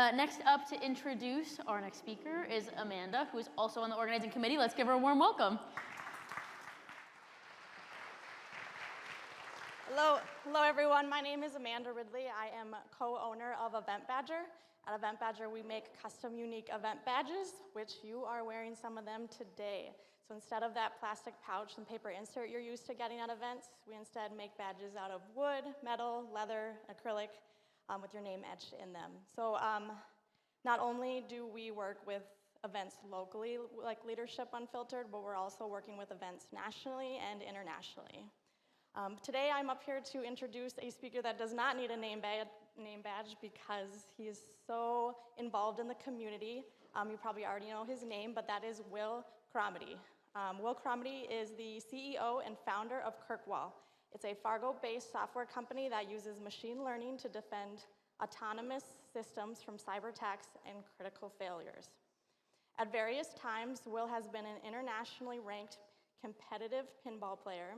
Next up to introduce our next speaker is Amanda, who is also on the organizing committee. Let's give her a warm welcome. Hello everyone. My name is Amanda Ridley. I am co-owner of Event Badger. At Event Badger, we make custom, unique event badges, which you are wearing some of them today. So instead of that plastic pouch and paper insert you're used to getting at events, we instead make badges out of wood, metal, leather, acrylic, with your name etched in them. So not only do we work with events locally, like Leadership Unfiltered, but we're also working with events nationally and internationally. Today I'm up here to introduce a speaker that does not need a name badge because he is so involved in the community. You probably already know his name, but that is Will Cromarty. Will Cromarty is the CEO and founder of Kirkwall. It's a Fargo-based software company that uses machine learning to defend autonomous systems from cyberattacks and critical failures. At various times, Will has been an internationally ranked competitive pinball player,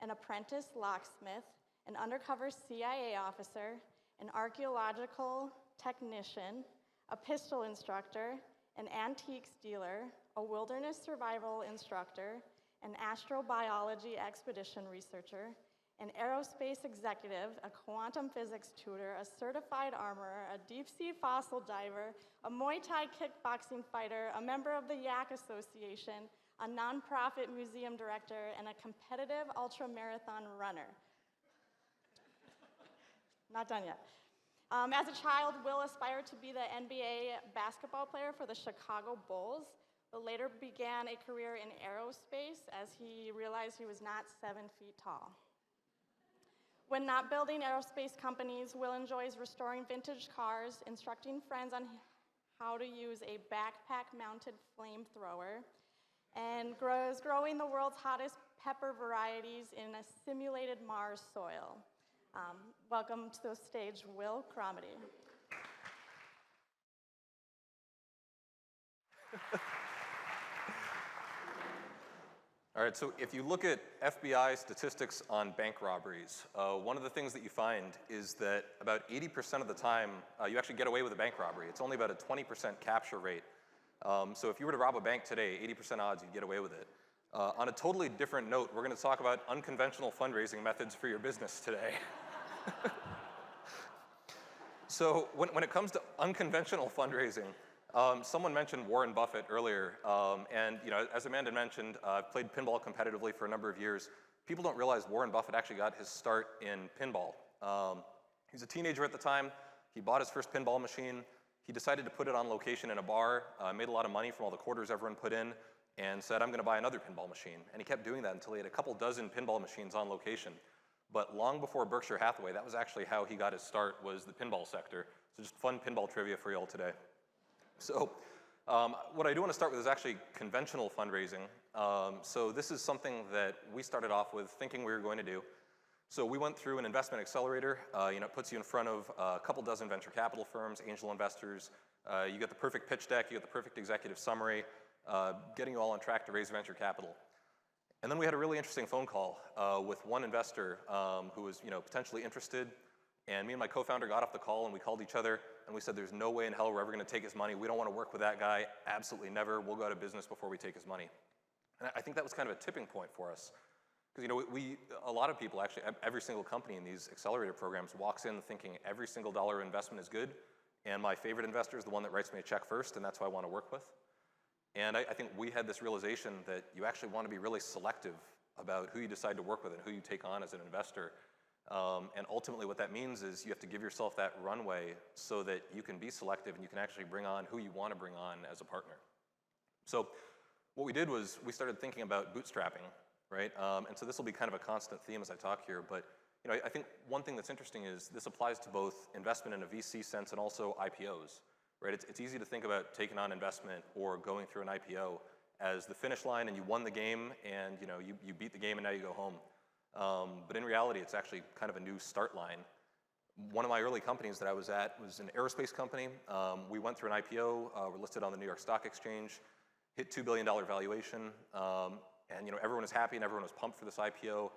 an apprentice locksmith, an undercover CIA officer, an archaeological technician, a pistol instructor, an antiques dealer, a wilderness survival instructor, an astrobiology expedition researcher, an aerospace executive, a quantum physics tutor, a certified armorer, a deep-sea fossil diver, a Muay Thai kickboxing fighter, a member of the Yak Association, a nonprofit museum director, and a competitive ultramarathon runner. Not done yet. As a child, Will aspired to be the NBA basketball player for the Chicago Bulls, but later began a career in aerospace as he realized he was not 7 feet tall. When not building aerospace companies, Will enjoys restoring vintage cars, instructing friends on how to use a backpack-mounted flamethrower, and growing the world's hottest pepper varieties in a simulated Mars soil. Welcome to the stage, Will Cromarty. All right, so if you look at FBI statistics on bank robberies, one of the things that you find is that about 80% of the time, you actually get away with a bank robbery. It's only about a 20% capture rate. So if you were to rob a bank today, 80% odds you'd get away with it. On a totally different note, we're going to talk about unconventional fundraising methods for your business today. So when it comes to unconventional fundraising, someone mentioned Warren Buffett earlier, and as Amanda mentioned, I've played pinball competitively for a number of years. People don't realize Warren Buffett actually got his start in pinball. He was a teenager at the time. He bought his first pinball machine. He decided to put it on location in a bar, made a lot of money from all the quarters everyone put in, and said, I'm going to buy another pinball machine. And he kept doing that until he had a couple dozen pinball machines on location. But long before Berkshire Hathaway, that was actually how he got his start, was the pinball sector. So just fun pinball trivia for you all today. So what I do want to start with is actually conventional fundraising. So this is something that we started off with thinking we were going to do. So we went through an investment accelerator. It puts you in front of a couple dozen venture capital firms, angel investors. You get the perfect pitch deck, you get the perfect executive summary, getting you all on track to raise venture capital. And then we had a really interesting phone call with one investor who was potentially interested. And me and my co-founder got off the call and we called each other and we said, there's no way in hell we're ever going to take his money. We don't want to work with that guy. Absolutely never. We'll go out of business before we take his money. And I think that was kind of a tipping point for us. Because a lot of people, actually, every single company in these accelerator programs walks in thinking every single dollar investment is good. And my favorite investor is the one that writes me a check first, and that's who I want to work with. And I think we had this realization that you actually want to be really selective about who you decide to work with and who you take on as an investor. And ultimately what that means is you have to give yourself that runway so that you can be selective and you can actually bring on who you want to bring on as a partner. So what we did was we started thinking about bootstrapping, right? And so this will be kind of a constant theme as I talk here, but I think one thing that's interesting is this applies to both investment in a VC sense and also IPOs, right? It's easy to think about taking on investment or going through an IPO as the finish line and you won the game and you beat the game and now you go home. But in reality, it's actually kind of a new start line. One of my early companies that I was at was an aerospace company. We went through an IPO, we're listed on the New York Stock Exchange, hit $2 billion valuation, and everyone was happy and everyone was pumped for this IPO.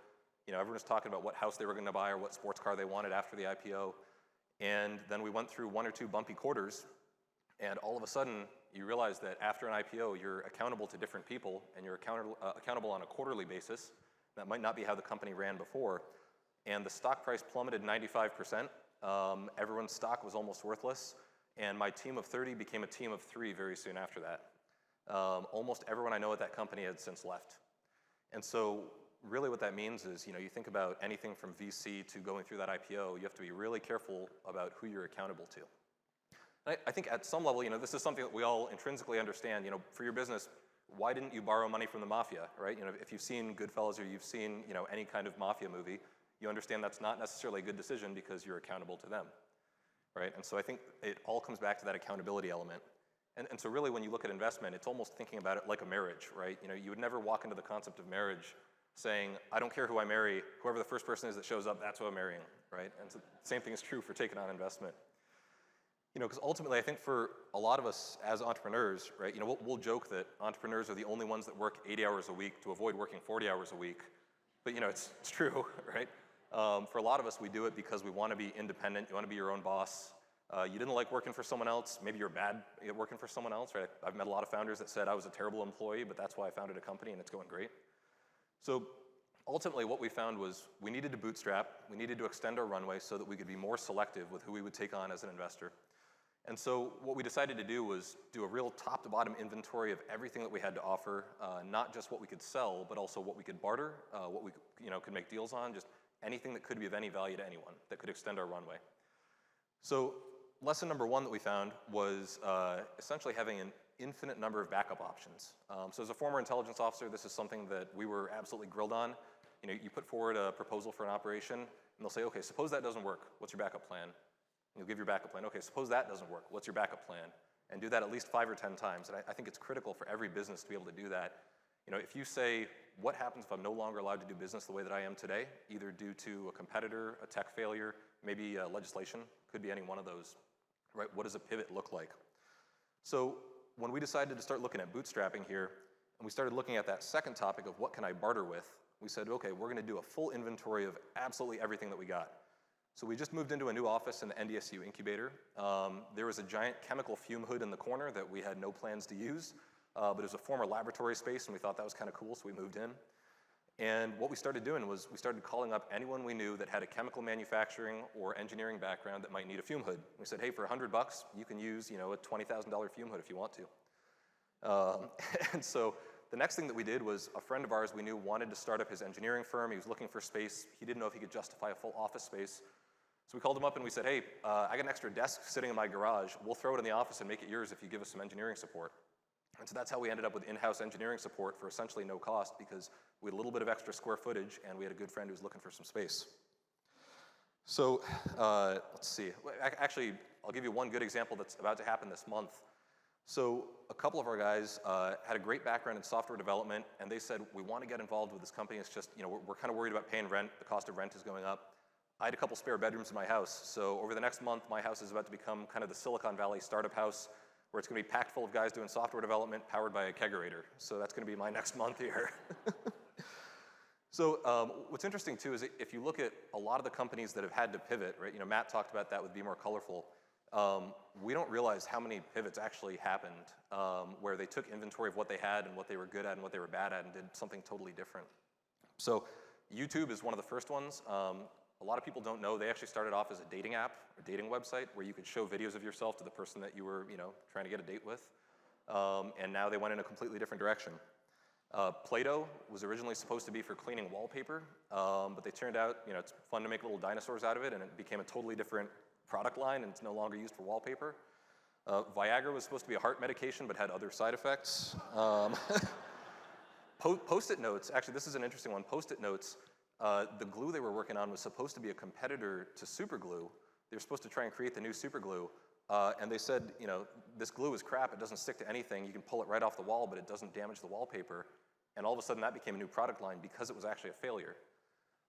Everyone was talking about what house they were going to buy or what sports car they wanted after the IPO. And then we went through 1 or 2 bumpy quarters, and all of a sudden, you realize that after an IPO, you're accountable to different people, and you're accountable on a quarterly basis. That might not be how the company ran before. And the stock price plummeted 95%. Everyone's stock was almost worthless. And my team of 30 became a team of 3 very soon after that. Almost everyone I know at that company had since left. And so really what that means is, you think about anything from VC to going through that IPO, you have to be really careful about who you're accountable to. I think at some level, this is something that we all intrinsically understand. For your business, why didn't you borrow money from the mafia, right? If you've seen Goodfellas or you've seen, any kind of mafia movie, you understand that's not necessarily a good decision because you're accountable to them, right? And so I think it all comes back to that accountability element. And so really when you look at investment, it's almost thinking about it like a marriage, right? You would never walk into the concept of marriage saying, I don't care who I marry, whoever the first person is that shows up, that's who I'm marrying, right? And so the same thing is true for taking on investment. Because ultimately, I think for a lot of us as entrepreneurs, right, we'll joke that entrepreneurs are the only ones that work 80 hours a week to avoid working 40 hours a week. But, it's true, right? For a lot of us, we do it because we want to be independent. You want to be your own boss. You didn't like working for someone else. Maybe you're bad at working for someone else, right? I've met a lot of founders that said I was a terrible employee, but that's why I founded a company and it's going great. So ultimately, what we found was we needed to bootstrap. We needed to extend our runway so that we could be more selective with who we would take on as an investor. And so what we decided to do was do a real top-to-bottom inventory of everything that we had to offer, not just what we could sell, but also what we could barter, what we could make deals on, just anything that could be of any value to anyone that could extend our runway. So lesson number 1 that we found was essentially having an infinite number of backup options. So as a former intelligence officer, this is something that we were absolutely grilled on. You put forward a proposal for an operation, and they'll say, okay, suppose that doesn't work. What's your backup plan? You'll give your backup plan. Okay, suppose that doesn't work. What's your backup plan? And do that at least 5 or 10 times. And I think it's critical for every business to be able to do that. If you say, what happens if I'm no longer allowed to do business the way that I am today, either due to a competitor, a tech failure, maybe legislation, could be any one of those, right? What does a pivot look like? So when we decided to start looking at bootstrapping here, and we started looking at that second topic of what can I barter with, we said, okay, we're going to do a full inventory of absolutely everything that we got. So we just moved into a new office in the NDSU incubator. There was a giant chemical fume hood in the corner that we had no plans to use, but it was a former laboratory space, and we thought that was kind of cool, so we moved in. And what we started doing was we started calling up anyone we knew that had a chemical manufacturing or engineering background that might need a fume hood. We said, hey, for $100, you can use a $20,000 fume hood if you want to. And so the next thing that we did was a friend of ours we knew wanted to start up his engineering firm. He was looking for space. He didn't know if he could justify a full office space. So we called him up and we said, hey, I got an extra desk sitting in my garage. We'll throw it in the office and make it yours if you give us some engineering support. And so that's how we ended up with in-house engineering support for essentially no cost because we had a little bit of extra square footage and we had a good friend who was looking for some space. So let's see. Actually, I'll give you one good example that's about to happen this month. So a couple of our guys had a great background in software development, and they said, we want to get involved with this company. It's just, we're kind of worried about paying rent. The cost of rent is going up. I had a couple spare bedrooms in my house. So over the next month, my house is about to become kind of the Silicon Valley startup house where it's going to be packed full of guys doing software development powered by a kegerator. So that's going to be my next month here. So what's interesting, too, is if you look at a lot of the companies that have had to pivot, right? Matt talked about that with Be More Colorful. We don't realize how many pivots actually happened where they took inventory of what they had and what they were good at and what they were bad at and did something totally different. So YouTube is one of the first ones. A lot of people don't know they actually started off as a dating app, a dating website, where you could show videos of yourself to the person that you were, trying to get a date with. And now they went in a completely different direction. Play-Doh was originally supposed to be for cleaning wallpaper, but they turned out, it's fun to make little dinosaurs out of it, and it became a totally different product line, and it's no longer used for wallpaper. Viagra was supposed to be a heart medication, but had other side effects. Post-it notes, actually, this is an interesting one. Post-it notes, the glue they were working on was supposed to be a competitor to super glue. They were supposed to try and create the new super glue. And they said, this glue is crap. It doesn't stick to anything. You can pull it right off the wall, but it doesn't damage the wallpaper. And all of a sudden, that became a new product line because it was actually a failure.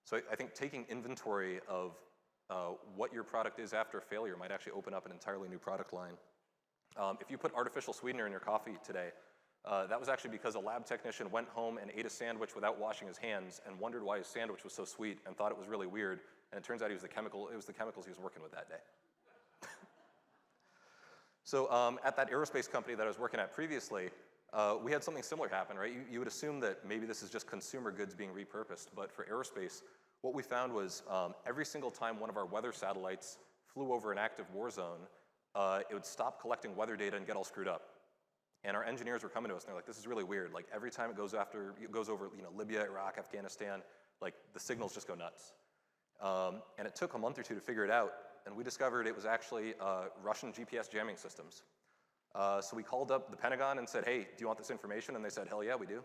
So I think taking inventory of what your product is after a failure might actually open up an entirely new product line. If you put artificial sweetener in your coffee today, that was actually because a lab technician went home and ate a sandwich without washing his hands and wondered why his sandwich was so sweet and thought it was really weird. And it turns out it was the chemicals he was working with that day. So at that aerospace company that I was working at previously, we had something similar happen, right? You would assume that maybe this is just consumer goods being repurposed, but for aerospace, what we found was every single time one of our weather satellites flew over an active war zone, it would stop collecting weather data and get all screwed up. And our engineers were coming to us and they're like, this is really weird. Like every time it goes over Libya, Iraq, Afghanistan, like the signals just go nuts. And it took a month or two to figure it out, and we discovered it was actually Russian GPS jamming systems. So we called up the Pentagon and said, hey, do you want this information? And they said, hell yeah, we do.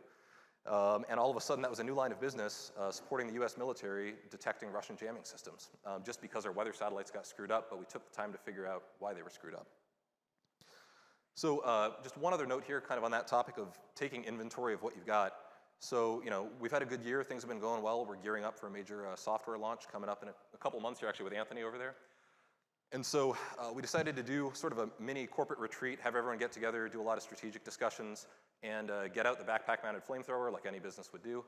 And all of a sudden, that was a new line of business supporting the US military detecting Russian jamming systems, just because our weather satellites got screwed up, but we took the time to figure out why they were screwed up. So just one other note here, kind of on that topic of taking inventory of what you've got. So, we've had a good year. Things have been going well. We're gearing up for a major software launch coming up in a couple months here, actually, with Anthony over there. And so we decided to do sort of a mini corporate retreat, have everyone get together, do a lot of strategic discussions, and get out the backpack-mounted flamethrower like any business would do.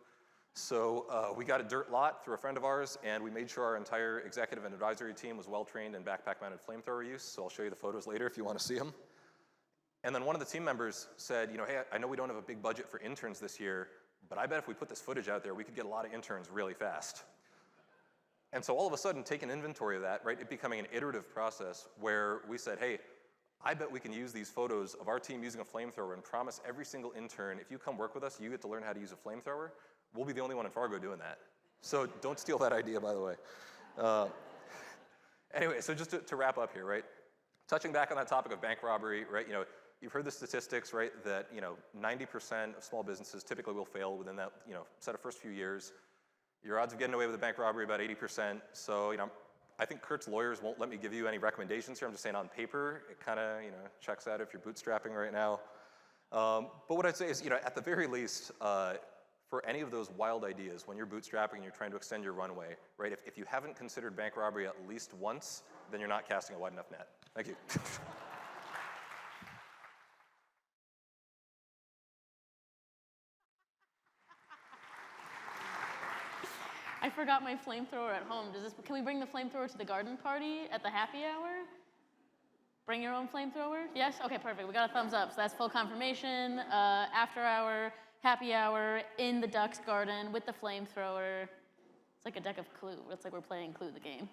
So we got a dirt lot through a friend of ours, and we made sure our entire executive and advisory team was well-trained in backpack-mounted flamethrower use. So I'll show you the photos later if you want to see them. And then one of the team members said, hey, I know we don't have a big budget for interns this year, but I bet if we put this footage out there, we could get a lot of interns really fast. And so all of a sudden, taking inventory of that, right, it becoming an iterative process where we said, hey, I bet we can use these photos of our team using a flamethrower and promise every single intern, if you come work with us, you get to learn how to use a flamethrower. We'll be the only one in Fargo doing that. So don't steal that idea, by the way. Anyway, so just to wrap up here, right, touching back on that topic of bank robbery, right, you've heard the statistics, right, that 90% of small businesses typically will fail within that set of first few years. Your odds of getting away with a bank robbery about 80%. So I think Kurt's lawyers won't let me give you any recommendations here. I'm just saying on paper, it kind of checks out if you're bootstrapping right now. But what I'd say is at the very least, for any of those wild ideas, when you're bootstrapping and you're trying to extend your runway, right? If you haven't considered bank robbery at least once, then you're not casting a wide enough net. Thank you. I forgot my flamethrower at home. Can we bring the flamethrower to the garden party at the happy hour? Bring your own flamethrower? Yes? Okay, perfect. We got a thumbs up. So that's full confirmation. After hour, happy hour, in the duck's garden with the flamethrower. It's like a deck of Clue. It's like we're playing Clue, the game.